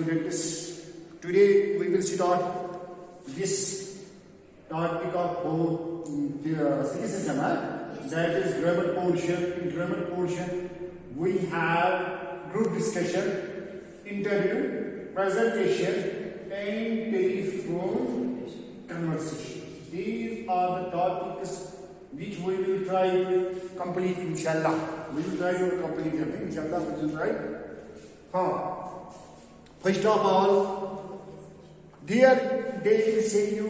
students. Today we will start this topic of criticism. That is grammar portion. In grammar portion we have group discussion, interview, presentation, and telephone conversation. These are the topics which we will try to complete, inshallah. We will try to complete them, inshallah. We will try. First of all, dear, they will say you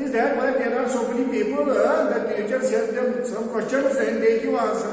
is that why there are so many people that teachers have them some questions and they give answer.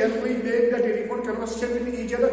then we make the telephone conversation with each other.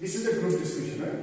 This is a group discussion, right?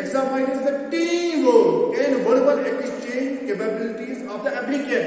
examines the teamwork and verbal exchange capabilities of the applicant.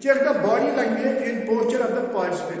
check the body language and posture of the participant.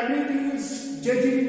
abilities judging in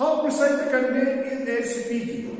How precise the content in their speaking,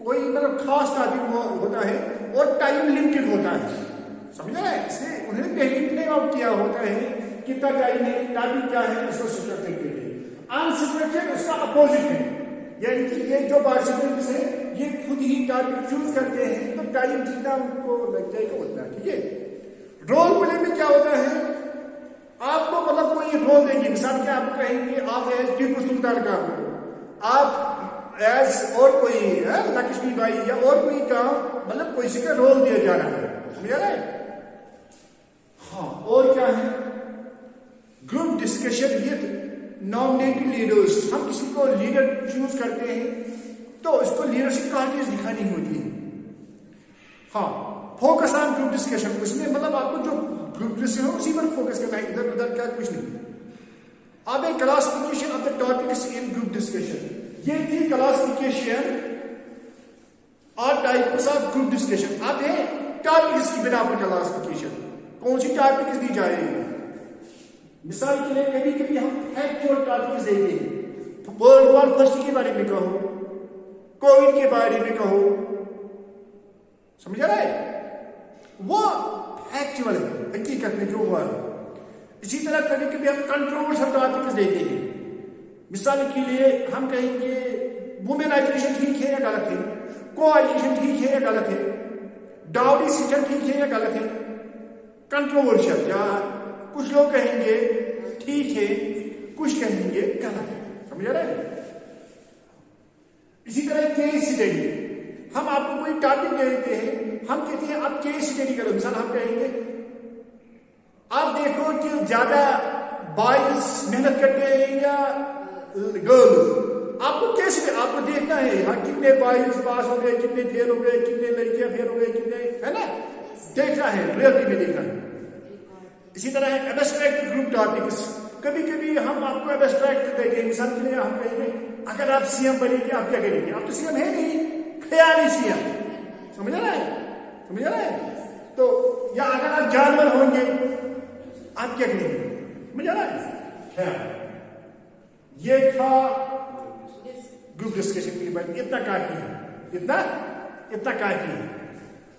کوئی مطلب خاص topic ہوتا ہے اور time limited ہوتا ہے. سمجھا ہے؟ اس لیے انہوں نے پہلے پلے آؤٹ کیا ہوتا ہے کتنا ٹائم ہے, ٹاپک کیا ہے, اس کو اسٹرکچر کے لیے. انسٹرکچرڈ اس کا اپوزٹ ہے, یعنی کہ یہ جو پارٹیسپینٹس ہیں یہ خود ہی ٹاپک چوز کرتے ہیں تو ٹائم جتنا ان کو لگ جائے گا اتنا. ٹھیک ہے. رول پلے میں کیا ہوتا ہے, آپ کو مطلب کوئی رول دیں گے, مثال کے آپ کہیں گے آپ ایز ٹیپو سلطان کا ہو, آپ ایز اور کوئی لکشمی بائی یا اور کوئی کام مطلب کوئی سی کا رول دیا جا رہا ہے. سمجھا رہا ہے؟ ہاں. اور کیا ہے, group discussion with nominated leaders. ہم کسی کو لیڈر چوز کرتے ہیں تو اس کو لیڈرشپ کوالٹیز دکھانی ہوتی ہے. ہاں. فوکس آن گروپ ڈسکشن, اس میں مطلب آپ کو جو گروپ ڈسکشن ہو اسی پر فوکس کرنا ہے, ادھر ادھر کیا کچھ نہیں. اب ایک classification of the topics in group discussion. یہ تھی کلاسیفیکیشن اور ٹائپس آف گروپ ڈسکشن. اب ہے ٹاپکس کی بنا پر کلاسیفیکیشن, کون سی ٹاپکس دی جا رہی ہے. مثال کے لیے کبھی کبھی ہم فیکچوئل ٹاپکس دیتے ہیں, ورلڈ وار فرسٹ کے بارے میں کہو, کووڈ کے بارے میں کہو. سمجھ رہا ہے؟ وہ فیکچوئل ہے, حقیقت میں جو ہوا ہے. اسی طرح کبھی کبھی ہم کنٹروورشل ٹاپکس دیتے ہیں. مثال کے لیے ہم کہیں گے وومین ایجوکیشن ٹھیک ہے یا غلط ہے, کو ایجوکیشن ٹھیک ہے یا غلط ہے, ڈاؤری سسٹم ٹھیک ہے یا غلط ہے. کنٹروورشل, یا کچھ لوگ کہیں گے ٹھیک ہے, کچھ کہیں گے غلط ہے. سمجھ رہے ہیں؟ اسی طرح کیس اسٹڈی, ہم آپ کو کوئی ٹاپک دے دیتے ہیں, ہم کہتے ہیں آپ کیس اسٹڈی کرو. مثال ہم کہیں گے آپ دیکھو کہ زیادہ بوائز محنت کرتے ہیں یا گرلز. آپ کو کیسے, آپ کو دیکھنا ہے ہاں کتنے بوائز پاس ہو گئے, کتنے فیل ہو گئے, کتنے لڑکیاں فیل ہو گئے, کتنے, ہے نا, دیکھنا ہے, ریئلٹی میں دیکھنا ہے. اسی طرح ہے ایبسٹریکٹ گروپ ٹاپکس. کبھی کبھی ہم آپ کو ایبسٹریکٹ دیں گے. مثال کے لیے ہم کہیں گے اگر آپ سی ایم بنیں گے آپ کیا کریں گے. آپ تو سی ایم ہے نہیں, خیالی سی ایم. سمجھ رہا ہے؟ سمجھ رہا ہے؟ تو یا اگر آپ جانور ہوں گے آپ کیا کریں گے. سمجھ رہا ہے؟ یہ تھا گروپ ڈسکشن کے بعد. اتنا کافی ہے, اتنا کافی ہے.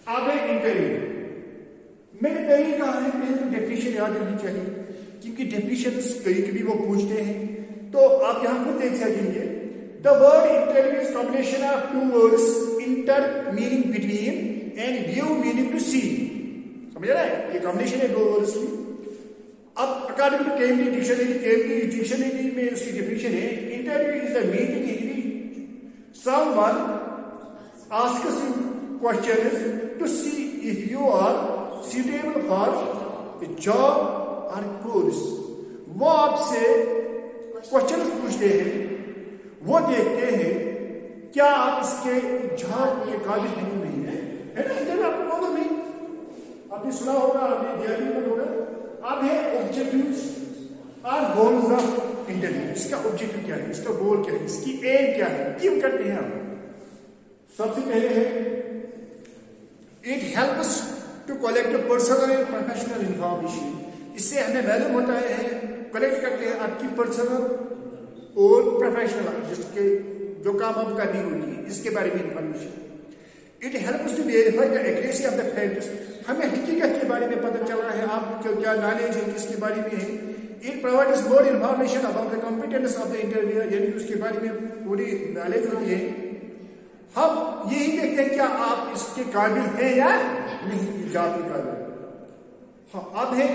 اب ہے انٹرویو. میں نے پہلے کہا ہے پہلے تو ڈیفینیشن یاد رکھنی چاہیے, کیونکہ ڈیفینیشن کبھی کبھی وہ پوچھتے ہیں. تو آپ یہاں خود دیکھ سکیں گے, the word interview is combination of two words, inter meaning between and view meaning to see. سمجھ رہا ہے؟ یہ کمبینیشن ہے دو ورڈز کی. اب اکارڈنگ ٹو کیمبرج ڈکشنری میں اس کی ڈیفینیشن ہے, interview is the meeting in which someone asks you questions to see if you are suitable for a job or course. وہ آپ سے کوشچن پوچھتے ہیں, وہ دیکھتے ہیں کیا آپ اس کے جواب کے قابل ہیں نہیں ہے. انٹرویو آپ کو معلوم ہے, آپ نے سنا ہوگا, آپ نے دیا بھی ہوگا. اب ہے آبجیکٹیوز اور گولز آف انٹرویو. اس کا آبجیکٹیو کیا ہے, اس کا گول کیا ہے, اس کی ایم کیا ہے, کیوں کرتے ہیں آپ. سب سے پہلے ہے it helps to collect personal and professional information. اس سے ہمیں معلوم ہوتا ہے, کلیکٹ کرتے ہیں آپ کی پرسنل اور پروفیشنل, جس کے جو کام آپ کرنی ہوگی اس کے بارے میں information. It helps to verify the accuracy of the facts. ہمیں حقیقت کے بارے میں پتہ چل رہا ہے آپ کو کیا نالج ہے, کس کے بارے میں ہے. It provides more information about the competence of the interviewer, یعنی اس کے بارے میں پوری نالج ہوتی ہے. ہم یہی دیکھتے ہیں کیا آپ اس کے قابل ہیں یا نہیں, جاب کے قابل. ہاں. اب ہے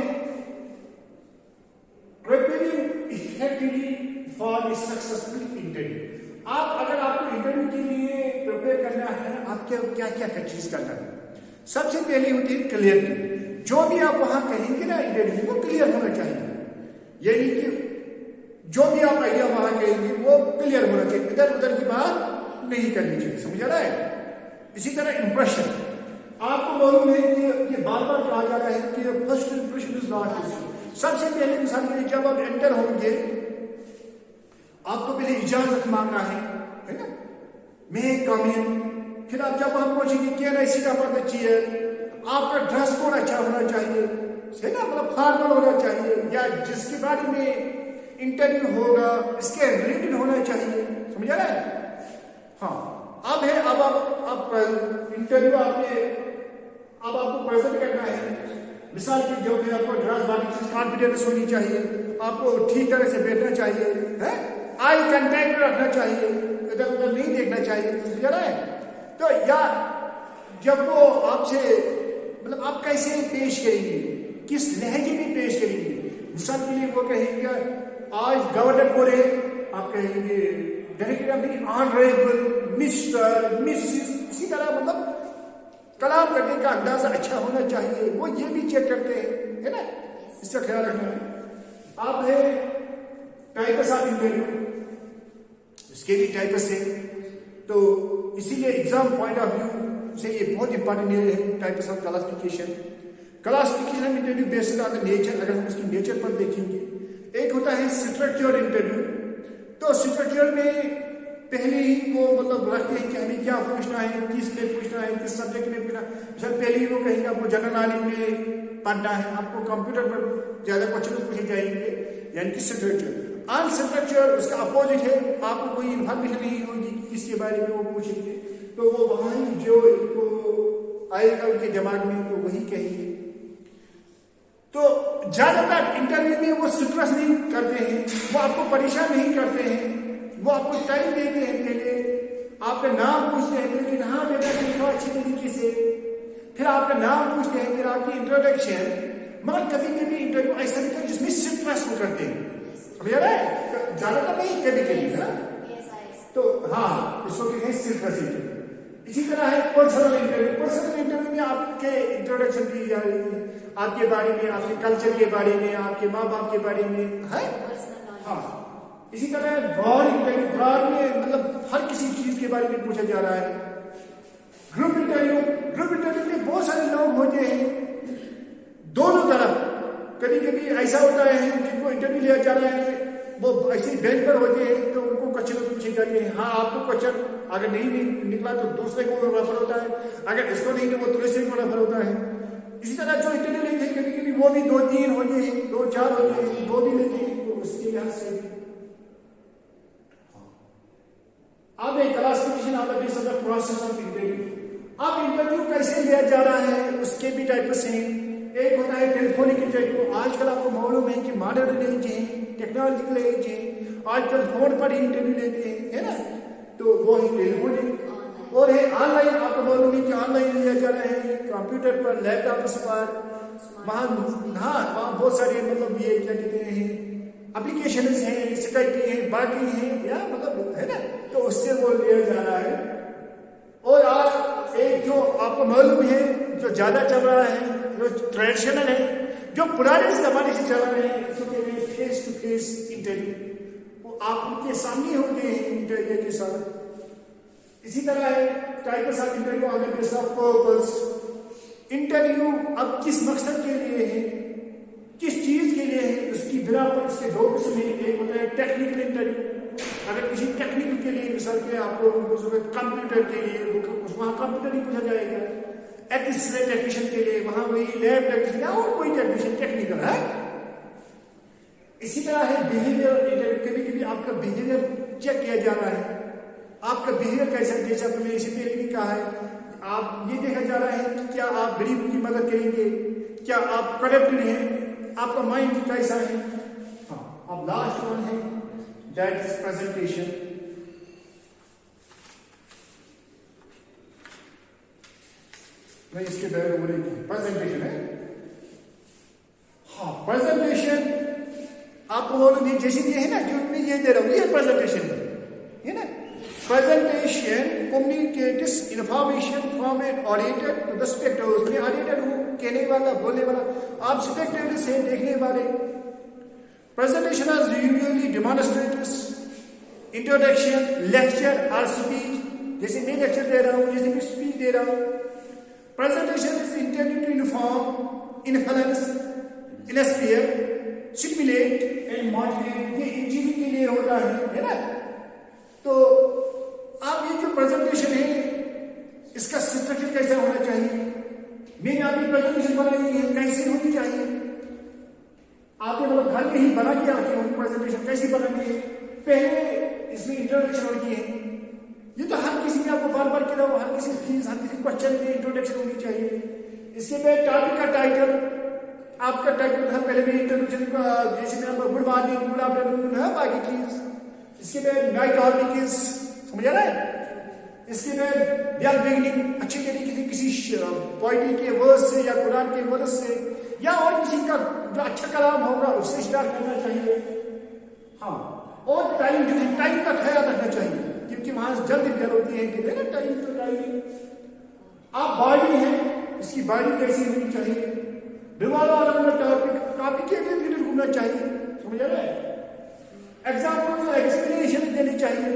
preparing effectively for a successful interview. آپ اگر آپ کو انٹرویو کے لیے پریپیئر کرنا ہے, آپ کیا کیا چیز کرنا ہے. سب سے پہلی ہوتی ہے کلیئرٹی. جو بھی آپ وہاں کہیں گے نا انٹرویو, وہ کلیئر ہونا چاہیے. یعنی کہ جو بھی آپ آئیڈیا وہاں کہیں گے وہ کلیئر ہونا چاہیے, ادھر ادھر کی بات نہیں کرنی چاہیے. سمجھ رہا ہے؟ اسی طرح امپریشن. آپ کو معلوم ہے کہ یہ بار بار کہا جا رہا ہے کہ فرسٹ امپریشن از لاٹ. سب سے پہلے انسان کے لیے جب آپ انٹر ہوں گے آپ کو پہلے اجازت مانگنا ہے نا, میں کم ان. پھر آپ جب وہاں پہنچیں گے کیا ایسی کا بات اچھی ہے, آپ کا ڈریس کوڈ اچھا ہونا چاہیے, ہے نا, مطلب فارمل ہونا چاہیے, یا جس کے بارے میں انٹرویو ہوگا اس کے ریلیٹڈ ہونا چاہیے. سمجھ رہا ہے؟ ہاں. اب ہے اب انٹرویو آپ نے اب آپ کو پریزنٹ کرنا ہے. مثال کی جو کہ آپ کو ڈراس بانی کانفیڈینس ہونی چاہیے, آپ کو ٹھیک طرح سے بیٹھنا چاہیے, آئی کنٹیکٹ رکھنا چاہیے, ادھر ادھر نہیں دیکھنا چاہیے, سمجھ رہا ہے. تو یا جب وہ آپ سے مطلب آپ کیسے پیش کریں گے, کس لہجے میں پیش کریں گے. مثال کے لیے وہ کہیں گے آج گورنر بول رہے, آپ کہیں گے ڈائریکٹر آنریبل مسٹر مسز, اسی طرح مطلب کلام کرنے کا اندازہ اچھا ہونا چاہیے. وہ یہ بھی چیک کرتے ہیں, ہے نا, اس کا خیال رکھنا ہے. آپ ہے ٹائپس آف انٹرویو, اس کے بھی ٹائپس ہیں. تو اسی لیے ایگزام پوائنٹ آف ویو سے یہ بہت امپارٹنٹ ہے types of classification. Classification interview based on nature, اگر ہم اس کی نیچر پر دیکھیں گے, ایک ہوتا ہے اسٹرکچر انٹرویو. تو اسٹرکچر میں پہلے ہی وہ مطلب رکھتے ہیں کہ ہمیں کیا پوچھنا ہے, کس میں پوچھنا ہے, کس سبجیکٹ میں پوچھنا ہے. سر پہلے ہی وہ کہیں گے آپ کو جنرل نالج میں پڑھنا ہے, آپ کو کمپیوٹر پر زیادہ کوشچن پوچھے جائیں گے, یعنی کہ اسٹرکچر. ان اسٹرکچر اس کا اپوزٹ ہے, آپ کو کوئی انفارمیشن نہیں ہوگی کہ کس کے بارے میں وہ پوچھیں گے, تو وہ وہاں ہی جو ان کو آئے گا ان کے دماغ میں تو وہی کہیں گے. تو زیادہ تر انٹرویو میں وہ اسٹریس نہیں کرتے ہیں, وہ آپ کو پریشان نہیں کرتے ہیں, وہ آپ کو ٹائم دیتے ہیں, پہلے آپ کا نام پوچھتے ہیں, لیکن ہاں بیٹا لکھو اچھی طریقے سے, پھر آپ کا نام پوچھتے ہیں, پھر آپ کی انٹروڈکشن. مگر کبھی کبھی انٹرویو ایسا نہیں ہے جس میں اسٹریس وہ کرتے ہیں, سمجھ رہا ہے, زیادہ تر نہیں, کبھی کبھی ہے نا. تو ہاں اس کو کہتے ہیں اسٹریس انٹرویو. اسی طرح ہے پرسنل انٹرویو. پرسنل انٹرویو میں آپ کے انٹروڈکشن دی جا رہی ہے, آپ کے بارے میں, آپ کے کلچر کے بارے میں, آپ کے ماں باپ کے بارے میں ہے. ہاں اسی طرح براڈ انٹرویو, براڈ میں مطلب ہر کسی چیز کے بارے میں پوچھا جا رہا ہے. گروپ انٹرویو, گروپ انٹرویو میں بہت سارے لوگ ہوتے ہیں دونوں طرف. کبھی کبھی ایسا ہوتا ہے جن کو انٹرویو لیا جا رہا ہے وہ ایسے بینچ پر ہوتے ہیں, تو ان کو کوشچن پوچھے جاتے ہیں. ہاں آپ کو کوشچن اگر نہیں نکلا تو دوسرے کو ریفر ہوتا ہے, اگر اس کو نہیں تو وہ دوسرے کو ریفر ہوتا ہے. اسی طرح جو انٹرویو لیتے ہیں کبھی کبھی وہ بھی 2-3 ہوتے ہیں, 2-4 ہوتے ہیں, 2 بھی لیتے ہیں, تو اس کے لحاظ سے اب ایک classification of the base of the process of interview. اب انٹرویو کیسے لیا جا رہا ہے اس کے بھی ٹائپس ہیں. ایک ہوتا ہے ٹیلیفونک انٹرویو. آج کل آپ کو معلوم ہے کہ ماڈرن ایج ہے, ٹیکنالوجیکل ایج ہے, آج کل فون پر ہی انٹرویو لیتے ہیں, ہے نا, تو وہ ہے ٹیلیفونک. اور ہے آن لائن, آپ کو معلوم ہے کہ آن لائن لیا جا رہا ہے, کمپیوٹر پر, لیپ ٹاپس پر, وہاں وہاں بہت سارے مطلب یہ کیا کہتے ہیں اپلیکیشنز ہیں, اسکائپ ہیں, باقی ہیں, یا مطلب ہے نا, تو اس سے وہ لیا جا رہا ہے. اور آج ایک جو آپ کو معلوم ہے جو زیادہ چل رہا ہے, جو ٹریڈیشنل ہے, جو پرانے زمانے سے چل رہے ہیں, اس کو کہتے ہیں فیس ٹو فیس انٹرویو. وہ آپ ان کے سامنے ہوتے ہیں انٹرویو کے ساتھ. اسی طرح ہے types of interview on the base of purpose. Interview اب کس مقصد کے لیے ہے, کس چیز کے لیے ہے, اس کی بنا پر اس کے 2 قسم ہیں. ایک ہوتا ہے ٹیکنیکل انٹرویو. اگر کسی ٹیکنیکل کے لیے مثال کے آپ کو کمپیوٹر کے لیے وہاں کمپیوٹر ہی پوچھا جائے گا. ایکس رے ٹیکنیشین کے لیے وہاں وہی لیب ٹیکنیشین اور کوئی ٹیکنیشین ٹیکنیکل ہے. اسی طرح ہے بیہیویئر انٹرویو. کبھی کبھی آپ کا بیہیویئر چیک کیا جا رہا ہے, آپ کا بیہیویئر کیسا, جیسا میں نے اسے پہلے بھی کہا ہے, آپ یہ دیکھا جا رہا ہے کہ کیا آپ غریب کی مدد کریں گے, کیا آپ کرپٹ ہیں, آپ کا مائنڈ کیسا ہے. ہاں اب لاسٹ ون ہے دیٹ از پریزنٹیشن. میں اس کے بارے میں پریزنٹیشن ہے. ہاں پریزنٹیشن آپ کو معلوم ہے جیسے یہ ہے نا, جو میں یہ دے رہا ہوں یہ پریزنٹیشن ہے نا. Presentation communicates information from an auditor to the spectators. میں auditor ہوں, کہنے والا, بولنے والا, آپ spectators ہیں, دیکھنے والے. Presentation is usually demonstrates introduction, lecture or speech. جیسے میں لیکچر دے رہا ہوں, جیسے میں اسپیچ دے رہا ہوں. Presentation is intended to inform, influence, inspire, stimulate and motivate. یہ ان چیزوں کے لیے ہوتا ہے نا. تو آپ یہ جو پریزنٹیشن ہے اس کا اسٹرکچر کیسا ہونا چاہیے. میں نے آپ کی پریزنٹیشن بنائی ہے, کیسی ہونی چاہیے. آپ نے مطلب گھر میں ہی بنا کے آپ کی پریزنٹیشن کیسی بنانی ہے. پہلے اس میں انٹروڈکشن ہوتی ہے, یہ تو ہر کسی میں آپ کو بار بار کہہ رہا ہوں، ہر کسی چیز، ہر کسی کوشچن میں انٹروڈکشن ہونی چاہیے. اس کے بعد ٹاپک کا ٹائٹل، آپ کا ٹائٹل تھا پہلے بھی انٹروڈکشن کا، جیسے میں گڈ مارننگ، گڈ آفٹرنون ہے باقی چیز. اس کے بعد مائی ٹاپک از، سمجھ آ رہا ہے. اس کے بعد ویل بگننگ، اچھی طریقے سے کسی پوئٹری کے ورڈ سے یا قرآن کے ورڈ سے یا اور کسی کا جو اچھا کلام ہوگا اس سے اسٹارٹ کرنا چاہیے. ہاں، اور ٹائم جو ہے ٹائم کا خیال رکھنا چاہیے، کیونکہ وہاں جلد بیل ہوتی ہے کہ ٹائم تو ٹائم. آپ باڈی ہیں، اس کی باڈی کیسی ہونی چاہیے. ٹاپک کے لیے گھومنا چاہیے، سمجھ آ رہا ہے. ایگزامپل ایکسپلینیشن دینی چاہیے.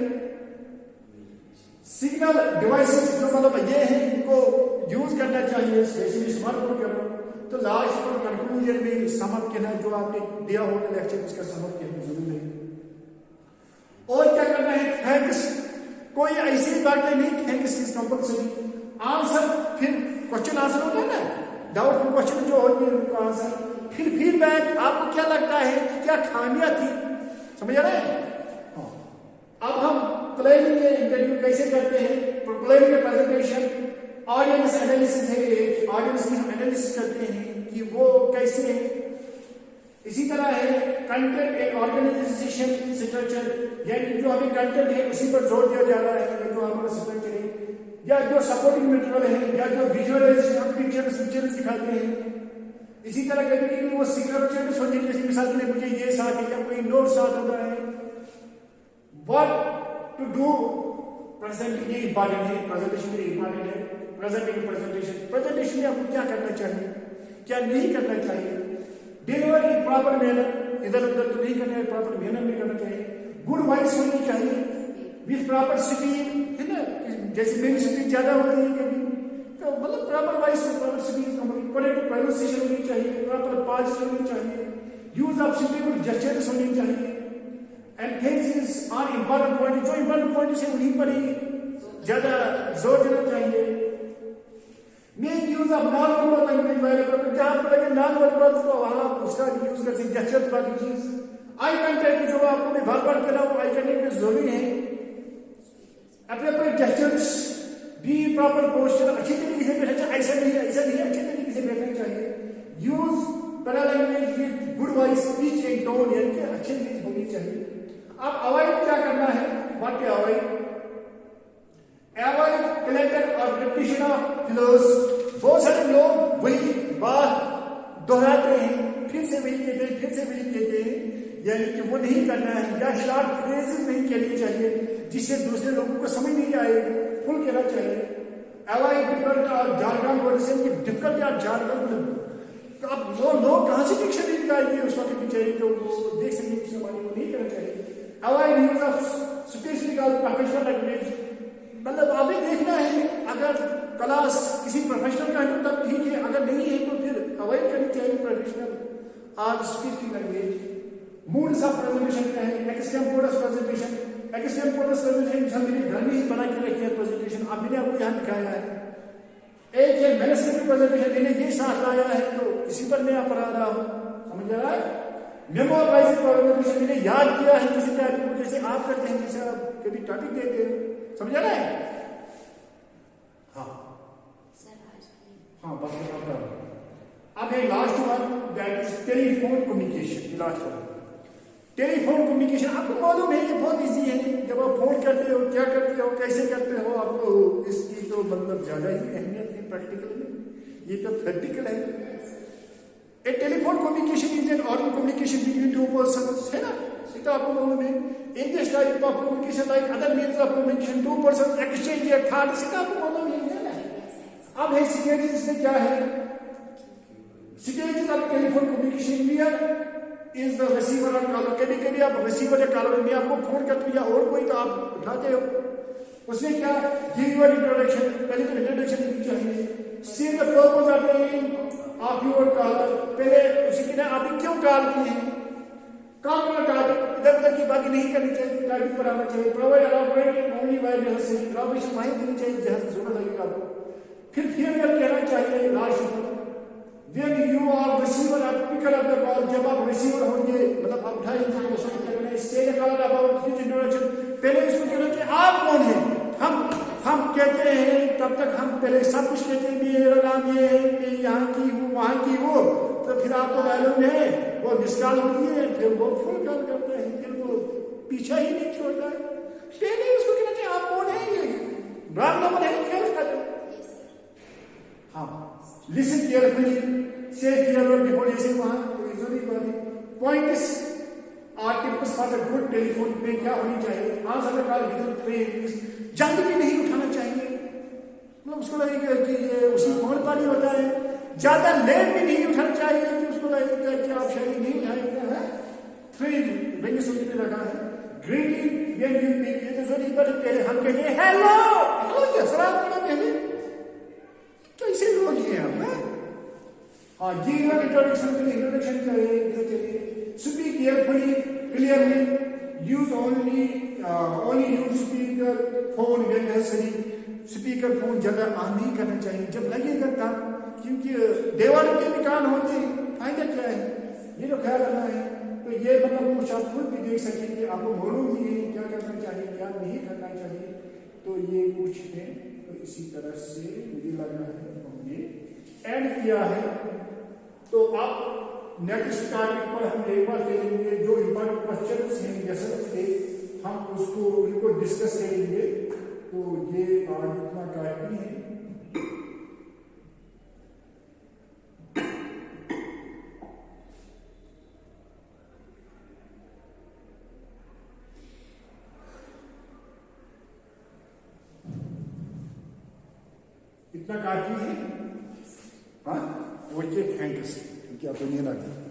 سگنل ڈیوائسز جو مطلب یہ ہے ان کو یوز کرنا چاہیے، جیسے اسمارٹ فون کرو تو لاسٹ اور کنکلوژن میں سمپ کہنا جو آپ نے دیا ہوگا لیکچر اس کا سمپ کہنا ضرور ہے. اور کیا کرنا ہے، تھینکس. کوئی ایسی باتیں نہیں، تھینکس از کمپلسری. آنسر، پھر کوشچن آنسر ہوتا ہے نا، ڈاؤٹ کوشچن جو ہوتی ہے ان کا آنسر. پھر فیڈ بیک، آپ کو کیا لگتا ہے کہ کیا خامیاں تھی، سمجھ آ رہا ہے. اب ہم پلاننگ کے انٹرویو کیسے کرتے ہیں، پلاننگ کے پریزنٹیشن، آڈینس انالیسس ہے، آڈینس کی ہم انالیسس کرتے ہیں کہ وہ کیسے ہے. اسی طرح ہے کنٹینٹ اینڈ آرگنائزیشن اسٹرکچر، یعنی جو ہمیں کنٹینٹ ہے اسی پر زور دیا جا رہا ہے، جو ہمارا اسٹرکچر ہے یا جو سپورٹنگ مٹیریل ہے یا جو ویژوائلائزیشن ہم پکچرز دکھاتے ہیں. اسی طرح کبھی کبھی وہ اسٹرکچر بھی سوچیں، جیسے مثال کے لیے مجھے یہ ساتھ ہے یا کوئی نوٹ ساتھ ہوتا ہے. واٹ ٹو ڈو پریزنٹ، یہ امپارٹنٹ ہے، پریزنٹیشن میں امپارٹنٹ ہے. پریزنٹیشن میں آپ کو کیا کرنا چاہیے، کیا نہیں کرنا چاہیے. ڈیلیور ان پراپر مینر، ادھر ادھر تو نہیں کرنا ہے، پراپر مینر میں کرنا چاہیے. گڈ وائس ہونی چاہیے وتھ پراپر اسپیڈ، ہے نا. جیسے میری اسپیڈ زیادہ ہوتی ہے کبھی تو مطلب proper voice, proper speed, correct pronunciation ہونی چاہیے، پراپر پاز ہونی چاہیے. یوز آف سیٹیبل جسچرز ہونی چاہیے. emphasis on important point، جو امپورٹنٹ پوائنٹس ہیں انہیں پر ہی زیادہ زور دینا چاہیے. Make use of non verbal language, جہاں پر اگر نان وربل تو وہاں اس کا یوز کرتے ہیں، جسچر والی چیز. آئی کانٹیکٹ، جو آپ کو میں بار بار کہہ رہا ہوں، آئی کانٹیکٹ میں ضروری ہے. اپنے جسچرس بھی پراپر پوسچر اچھی طریقے سے بیٹھنا چاہیے، ایسا نہیں اچھی طریقے سے بیٹھنا چاہیے. Use para language with good voice, pitch and tone, یعنی کہ اچھی چیز ہونی چاہیے. اب اوائڈ کیا کرنا ہے، واٹ ٹو اوائڈ کلیکٹر اور ریپیٹیشن آف فلوز. بہت سارے لوگ وہی بات دہراتے ہیں، پھر سے وہی کہتے ہیں، یعنی کہ وہ نہیں کرنا ہے. یا شارٹ فریزز نہیں کہنی چاہیے جس سے دوسرے لوگوں کو سمجھ نہیں آئے، فل کہنا چاہیے. اوائڈ ڈفیکلٹ اور جارگن ورڈز، کی ڈفیکلٹ یا جارگن، تو اب وہ لوگ کہاں سے ڈکشنری نکال کے اس وقت بیچارے تو وہ دیکھ سکیں کہ سوال کو نہیں کرنا چاہیے. اوائڈ یوز آف اسپیسیفک اور پروفیشنل لینگویج، مطلب آپ نے دیکھنا ہے اگر کلاس کسی پروفیشنل کا ہے تب ٹھیک ہے، اگر نہیں ہے تو پھر اوائڈ کرنی چاہیے پروفیشنل اور specific language. Modes of presentation کیا ہے، ایکسٹمپورس پریزنٹیشن. ایکسٹمپورس پریزنٹیشن ہم نے گھر میں ہی بنا کے رکھی ہے پریزنٹیشن، اب میں نے آپ کو یہاں دکھایا ہے. ایک ہے مینسٹری پریزنٹیشن، میں نے یہ ساتھ لایا ہے تو اسی پر میں پڑھا رہا ہوں، سمجھ رہا ہے. میمورائز پریزنٹیشن، میں نے یاد کیا ہے کسی ٹاپک کو، جیسے آپ کرتے ہیں، جیسے آپ کبھی ٹاپک دیتے ہیں، سمجھ رہا ہے. ہاں بس اب ہے last one, that is telephone communication. Last one telephone communication. آپ کو معلوم ہے یہ بہت ایزی ہے، جب آپ فون کرتے ہو کیا کرتے ہو، کیسے کرتے ہو، آپ کو اس کی تو مطلب زیادہ ہی اہمیت ہے پریکٹیکل میں، یہ تو پریکٹیکل ہے. A telephone communication is an oral communication between two persons, ہے نا. یہ تو آپ کو معلوم ہے. In this type of communication, like other means of communication, two persons exchange their thoughts. یہ تو آپ کو معلوم ہے. اب ہے stages میں کیا ہے. Stages of telephone communication here is the receiver or caller. کبھی کبھی آپ receiver یا caller میں آپ کو فون کرتے یا اور کوئی تو آپ اٹھاتے ہو. اس میں کیا give your introduction، پہلے تو introduction دینی چاہیے. See the purpose of the آپ یور کال، پہلے اسی کی آپ نے کیوں کال کی ہے. کام کا ٹاپک ادھر ادھر کی باتیں نہیں کرنی چاہیے، ٹاپک پر آنا چاہیے. پرووائڈ الابوریٹ اونلی بائی جہاز سے انفارمیشن وہیں دینی چاہیے جہاز سے ضرورت لگے گا آپ کو. پھر کہنا چاہیے last when you are receiver of picker of the call, جب آپ ریسیور ہوں گے مطلب آپ اٹھائیں گے اس وقت کرنا ہے. Stage call about his introduction, پہلے اس کو کہنا چاہیے آپ کون ہیں، ہم ہم کہتے ہیں تب تک ہم پہلے سب کچھ کہتے ہیں میرا نام یہ ہے، میں یہاں کی ہوں وہاں کی ہوں، تو پھر آپ کو معلوم ہے وہ مسکال ہوتی ہے، پھر وہ فل کال کرتا ہے، پھر وہ پیچھا ہی نہیں چھوڑتا ہے. پہلے اس کو کہنا چاہیے آپ کون ہیں، یہ رام نمبر ہے کھیل کھاتے. ہاں listen carefully, say clearly before using وہاں کوئی ضروری بات نہیں. Points articles for good telephone پہ کیا ہونی چاہیے؟ Answer call with 3 English. جلد بھی نہیں اٹھانا چاہیے، مطلب اس کو لگے گا کہ یہ اسی فون پر ہی ہوتا ہے. زیادہ لیٹ بھی نہیں اٹھانا چاہیے کہ اس کو لگے گا کہ آپ شاید نہیں اٹھائیں گے. 3 بھائی سوچ میں لگا ہے. گریٹنگ وین یو میٹ، یہ تو ضروری بات ہے. پہلے ہم کہتے ہیں ہیلو ہیلو کیا سلام کرنا پہلے، کیسے لوگ ہیں ہم. ہاں جی انٹروڈکشن کے لیے انٹروڈکشن چاہیے. Speak carefully clearly, use only use speaker phone when necessary. Speaker phone زیادہ آن نہیں کرنا چاہیے جب لگے گا تب، کیونکہ دیواروں کے نکال ہوتے ہیں، فائدہ کیا ہے یہ تو خیال رکھنا ہے. تو یہ مطلب کچھ آپ خود بھی دیکھ سکیں کہ آپ کو معلوم بھی ہے کیا کرنا چاہیے کیا نہیں کرنا چاہیے. تو یہ کچھ ہے. تو اسی طرح سے مجھے لگنا ہے ہم نے ایڈ کیا ہے. تو آپ نیکسٹ ٹاپک پر ہم ایک بار کریں گے جو امپورٹنٹ کوشچنس ہیں لیسن کے، ہم اس کو ان کو ڈسکس کریں گے. تو یہ آج اتنا کافی ہے. اتنا کافی ہے. ہاں اوکے تھینک یو. کیا تو نہیں لگتا.